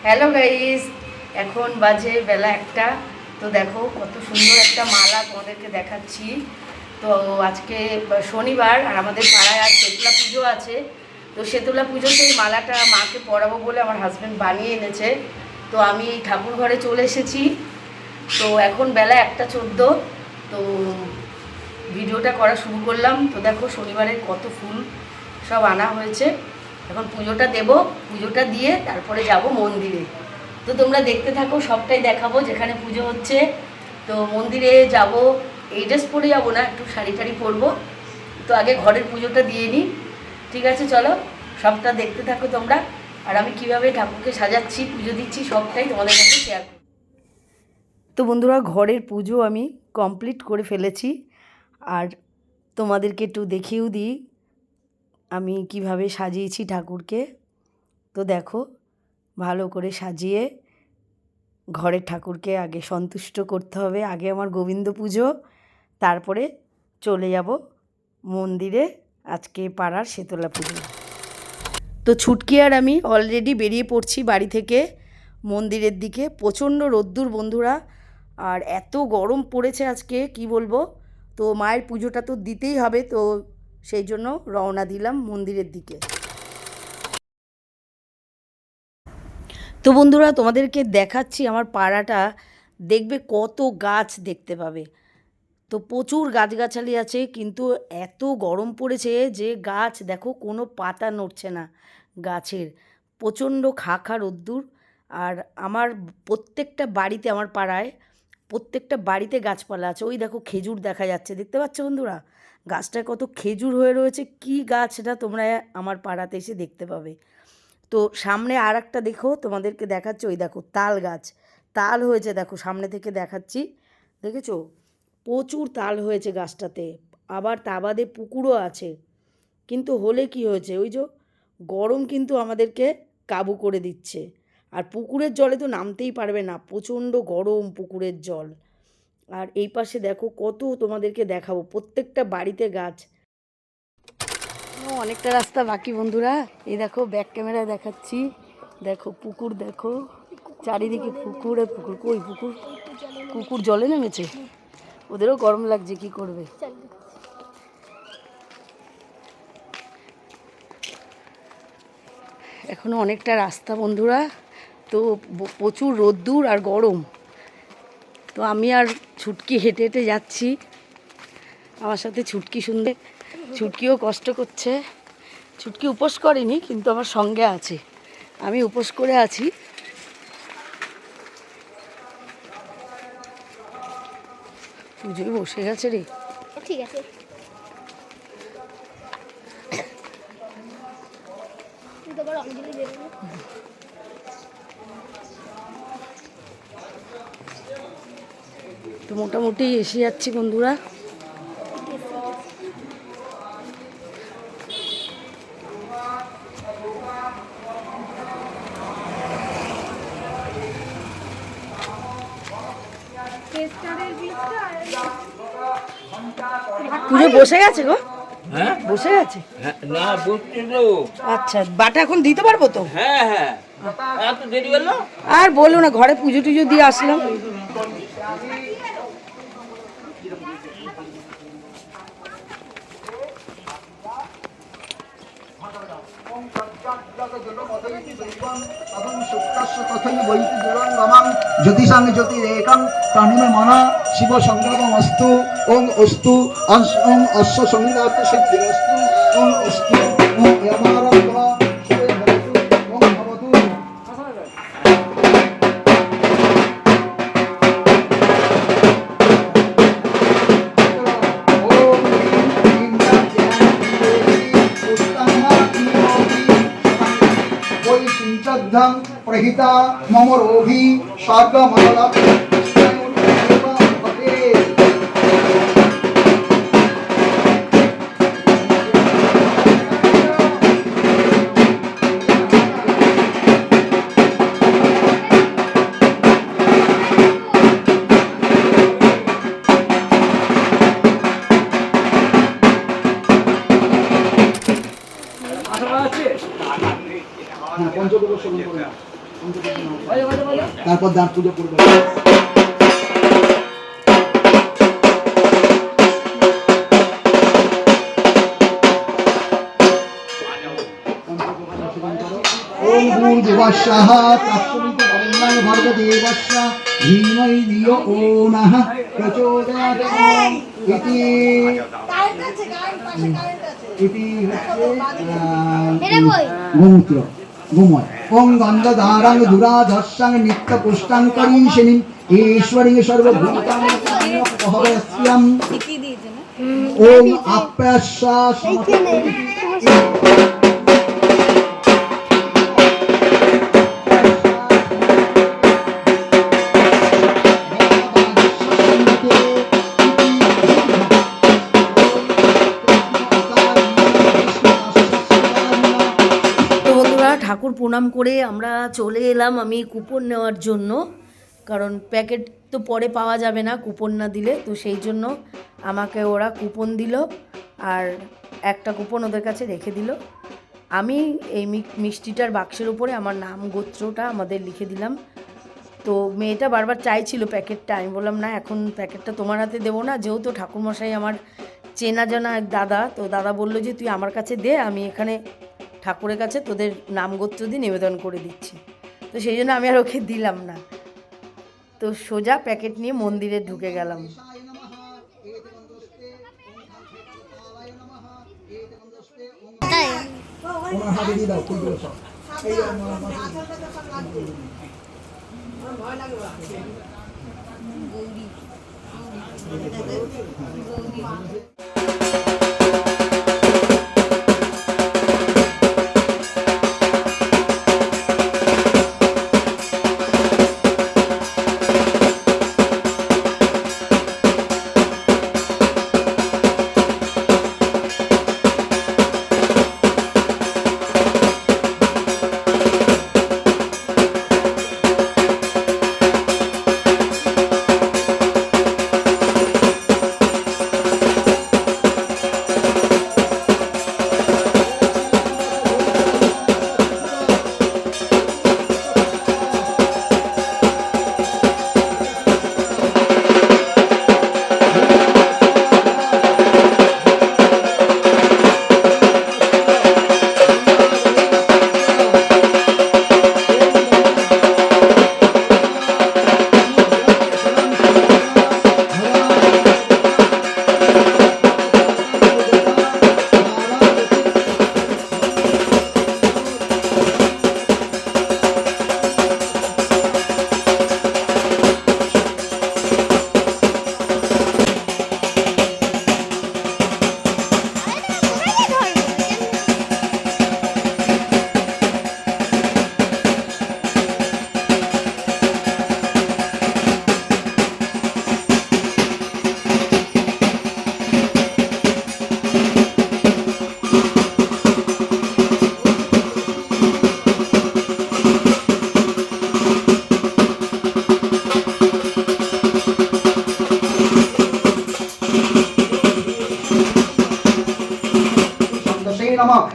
Hello guys, এখন বাজে বেলা 1টা। তো দেখো কত সুন্দর একটা মালা তোমাদেরকে দেখাচ্ছি। তো আজকে শনিবার আর আমাদের পাড়ায় আজ শেতলা পুজো আছে। তো শেতলা পুজোতে এই মালাটা মাকে পরাবো বলে আমার হাজব্যান্ড বানিয়ে এনেছে। তো আমি ঠাকুর ঘরে চলে এসেছি। তো এখন বেলা 1:14। তো ভিডিওটা করা শুরু করলাম। তো দেখো শনিবারের কত ফুল সব আনা হয়েছে। এখন পুজোটা দেব, পুজোটা দিয়ে তারপরে যাব মন্দিরে। তো তোমরা দেখতে থাকো, সবটাই দেখাবো যেখানে পুজো হচ্ছে। তো মন্দিরে যাব, এই ড্রেস পরে যাবো না, একটু শাড়ি টাড়ি পরবো। তো আগে ঘরের পুজোটা দিয়ে নিই। ঠিক আছে, চলো সবটা দেখতে থাকো তোমরা। আর আমি কিভাবে ঠাকুরকে সাজাচ্ছি, পুজো দিচ্ছি, সবটাই তোমাদের কাছে শেয়ার করব। তো বন্ধুরা, ঘরের পুজো আমি কমপ্লিট করে ফেলেছি। আর তোমাদেরকে একটু দেখিয়েও দিই আমি কিভাবে সাজিয়েছি ঠাকুরকে। তো দেখো, ভালো করে সাজিয়ে ঘরের ঠাকুরকে আগে সন্তুষ্ট করতে হবে। আগে আমার গোবিন্দ পুজো, তারপরে চলে যাব মন্দিরে আজকে পাড়ার শেতলা পুজো। তো ছুটকি আর আমি অলরেডি বেরিয়ে পড়ছি বাড়ি থেকে মন্দিরের দিকে। প্রচণ্ড রোদ্দুর বন্ধুরা, আর এত গরম পড়েছে আজকে কি বলবো। তো মায়ের পুজোটা তো দিতেই হবে, তো সেই জন্য রওনা দিলাম মন্দিরের দিকে। তো বন্ধুরা, তোমাদেরকে দেখাচ্ছি আমার পাড়াটা। দেখবে কত গাছ দেখতে পাবে। তো প্রচুর গাছগাছালি আছে, কিন্তু এত গরম পড়েছে যে গাছ দেখো কোনো পাতা নড়ছে না গাছের। প্রচণ্ড খা খা রোদ্দুর। আর আমার প্রত্যেকটা বাড়িতে, আমার পাড়ায় প্রত্যেকটা বাড়িতে গাছপালা আছে। ওই দেখো খেজুর দেখা যাচ্ছে, দেখতে পাচ্ছ বন্ধুরা? গাছটায় কত খেজুর হয়ে রয়েছে। কী গাছ সেটা তোমরা আমার পাড়াতে এসে দেখতে পাবে। তো সামনে আর একটা দেখো, তোমাদেরকে দেখাচ্ছি, ওই দেখো তাল গাছ। তাল হয়েছে দেখো, সামনে থেকে দেখাচ্ছি, দেখেছো? প্রচুর তাল হয়েছে গাছটাতে। আবার তা বাদে পুকুরও আছে। কিন্তু হলে কি হয়েছে, ওই যে গরম কিন্তু আমাদেরকে কাবু করে দিচ্ছে। আর পুকুরের জলে তো নামতেই পারবে না, প্রচণ্ড গরম পুকুরের জল। আর এই পাশে দেখো কত তোমাদেরকে দেখাবো, প্রত্যেকটা বাড়িতে গাছ। অনেকটা রাস্তা বাকি বন্ধুরা। এই দেখো ব্যাক ক্যামেরায় দেখাচ্ছি, দেখো পুকুর, দেখো চারিদিকে পুকুর আর পুকুর। কই পুকুর? কুকুর জলে নেমেছে, ওদেরও গরম লাগছে, কি করবে। এখনো অনেকটা রাস্তা বন্ধুরা। তো প্রচুর রোদ্দুর আর গরম। তো আমি আর ছুটকি হেঁটে হেঁটে যাচ্ছি, আমার সাথে ছুটকি শুনবে। ছুটকিও কষ্ট করছে। ছুটকি উপোস করেনি, কিন্তু আমার সঙ্গে আছে, আমি উপোস করে আছি। পুজোয় বসে গেছে রে। ঠিক আছে, তো মোটামুটি এসে যাচ্ছি বন্ধুরা। পুজো বসে গেছে গো? হ্যাঁ বসে গেছে। না বসছে তো। আচ্ছা, বাটা এখন দিতে পারবো তো? হ্যাঁ হ্যাঁ, এত দেরি হলো? আর বলো না, ঘরে পুজো টুজো দিয়ে আসলাম। জ্যোতিষাং জ্যোতিরেকং প্রাণিমে মনা শিব সংগ্রামস্তু ওং অস্তু ওং অশ্ব সংগীত সিদ্ধিরস্তু ওং অস্তু ওং ইয়ামারব্বা শুভে ভবতু ওং ভবতু। প্রহিতা মম রোভি স্বর্গমলা পঞ্চদশ তারপর দাঁত পুজো করবে। ওম ভূর্ভুবস্সঃ তৎসবিতুর্বরেণ্যং ভর্গদেবস্য ধীমহি ধিয়ো ও নঃ প্রচোদয়াৎ। ওম ইতি গোমূত্র গোময়। ওম গন্ধধারং দুরাধস্যং নিত্যপুষ্টাং করিষিণীং ঈশ্বরিং সর্বভূতানাং পহবস্যাম। ওম আপ্যাস্যা সমস্ত ঠাকুর প্রণাম করে আমরা চলে এলাম আমি কুপন নেওয়ার জন্য, কারণ প্যাকেট তো পরে পাওয়া যাবে না কুপন না দিলে, তো সেই জন্য আমাকে ওরা কুপন দিল আর একটা কুপন ওদের কাছে রেখে দিল। আমি এই মিষ্টিটার বাক্সের উপরে আমার নাম গোত্রটা আমাদের লিখে দিলাম। তো মেয়েটা বারবার চাইছিল প্যাকেটটা, আমি বললাম না এখন প্যাকেটটা তোমার হাতে দেবো না, যেহেতু ঠাকুরমশাই আমার চেনা জানা এক দাদা, তো দাদা বললো যে তুই আমার কাছে দে, আমি এখানে ঠাকুরের কাছে তোদের নাম গোত্র দিয়ে নিবেদন করে দিচ্ছি। তো সেই জন্য আমি আর ওকে দিলাম না, তো সোজা প্যাকেট নিয়ে মন্দিরে ঢুকে গেলাম।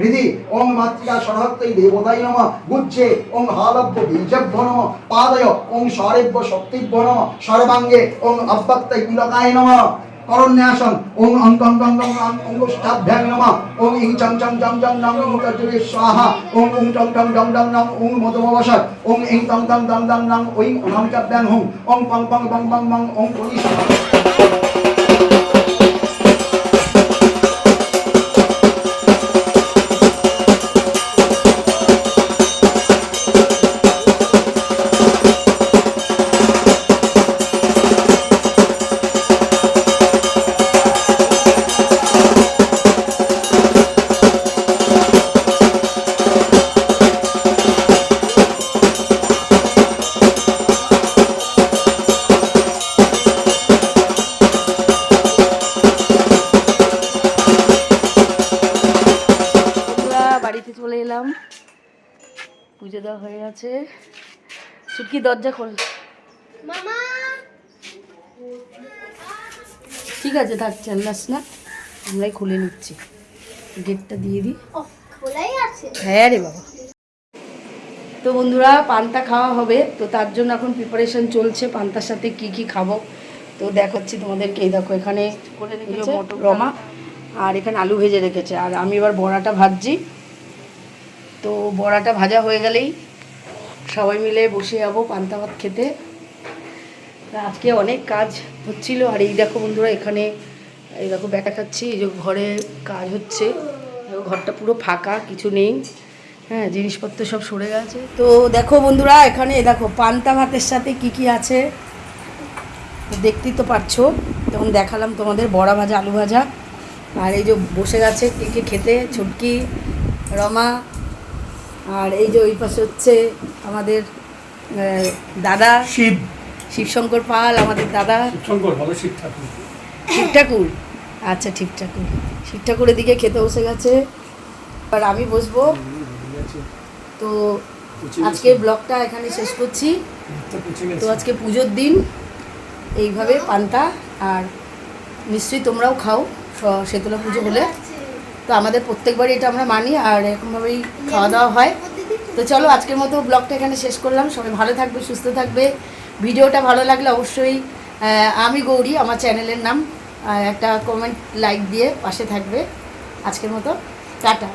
হৃদি ওং মাতৃকা সরহত্তৈ দেবতাই নমঃ গুজ্জে ওং হালব্য বীজভ্য নমঃ পাদয় ওং সরেভ্য শক্তিভ্য নমঃ সর্বাঙ্গে ওং অব্যক্তৈ কুলকায় নমঃ করণ্যাসন ওং অঙ্কং গঙ্গং অঙ্গুষ্ঠাভ্যাং নমঃ ওং ইং চং চং চং চং নং তজুরে স্বাহা ওং উং চং চং চং চং নং ওং মধুমবসৎ ওং ইং তং তং তং তং নং ওং অনামিকাভ্যাং হুং ওং পং পং পং পং পং ওং পুলিশ। চলে এলাম, পুজো দেওয়া হয়ে গেছে। ছুটকি দরজা খোল। ঠিক আছে থাক, চাল্লাস না, আমরাই খুলে নিচ্ছি, গেটটা দিয়ে দিই। হ্যাঁ রে বাবা। তো বন্ধুরা পান্তা খাওয়া হবে, তো তার জন্য এখন প্রিপারেশন চলছে পান্তার সাথে কি কি খাবো তো দেখাচ্ছি তোমাদেরকে। এই দেখো এখানে করে রেখেছে রমা, আর এখানে আলু ভেজে রেখেছে, আর আমি এবার বড়াটা ভাজছি। তো বড়াটা ভাজা হয়ে গেলেই সবাই মিলে বসে যাবো পান্তা ভাত খেতে। তা আজকে অনেক কাজ হচ্ছিল, আর এই দেখো বন্ধুরা এখানে এই দেখো ব্যাটা খাচ্ছি, এই যে ঘরে কাজ হচ্ছে, দেখো ঘরটা পুরো ফাঁকা, কিছু নেই, হ্যাঁ জিনিসপত্র সব সরে গেছে। তো দেখো বন্ধুরা এখানে দেখো পান্তা ভাতের সাথে কি কি আছে তো দেখতেই তো পারছো, তখন দেখালাম তোমাদের বড়া ভাজা আলু ভাজা, আর এই যে বসে গেছে কে কে খেতে, ছুটকি রমা, আর এই যে ওই পাশে হচ্ছে আমাদের দাদা শিবশঙ্কর পাল, আমাদের দাদা শিব ঠাকুর, আচ্ছা শিব ঠাকুরের দিকে খেতে বসে গেছে, আর আমি বসবো। তো আজকে ব্লগটা এখানে শেষ করছি। তো আজকে পুজোর দিন এইভাবে পান্তা, আর নিশ্চয়ই তোমরাও খাও শীতলা পুজো হলে, তো আমাদের প্রত্যেকবারই এটা আমরা মানি, আর এরকমভাবেই খাওয়া দাওয়া হয়। তো চলো আজকের মতো ব্লগটা এখানে শেষ করলাম, সবাই ভালো থাকবে সুস্থ থাকবে। ভিডিওটা ভালো লাগলে অবশ্যই আমি গৌরী আমার চ্যানেলের নাম, একটা কমেন্ট লাইক দিয়ে পাশে থাকবে। আজকের মতো টাটা।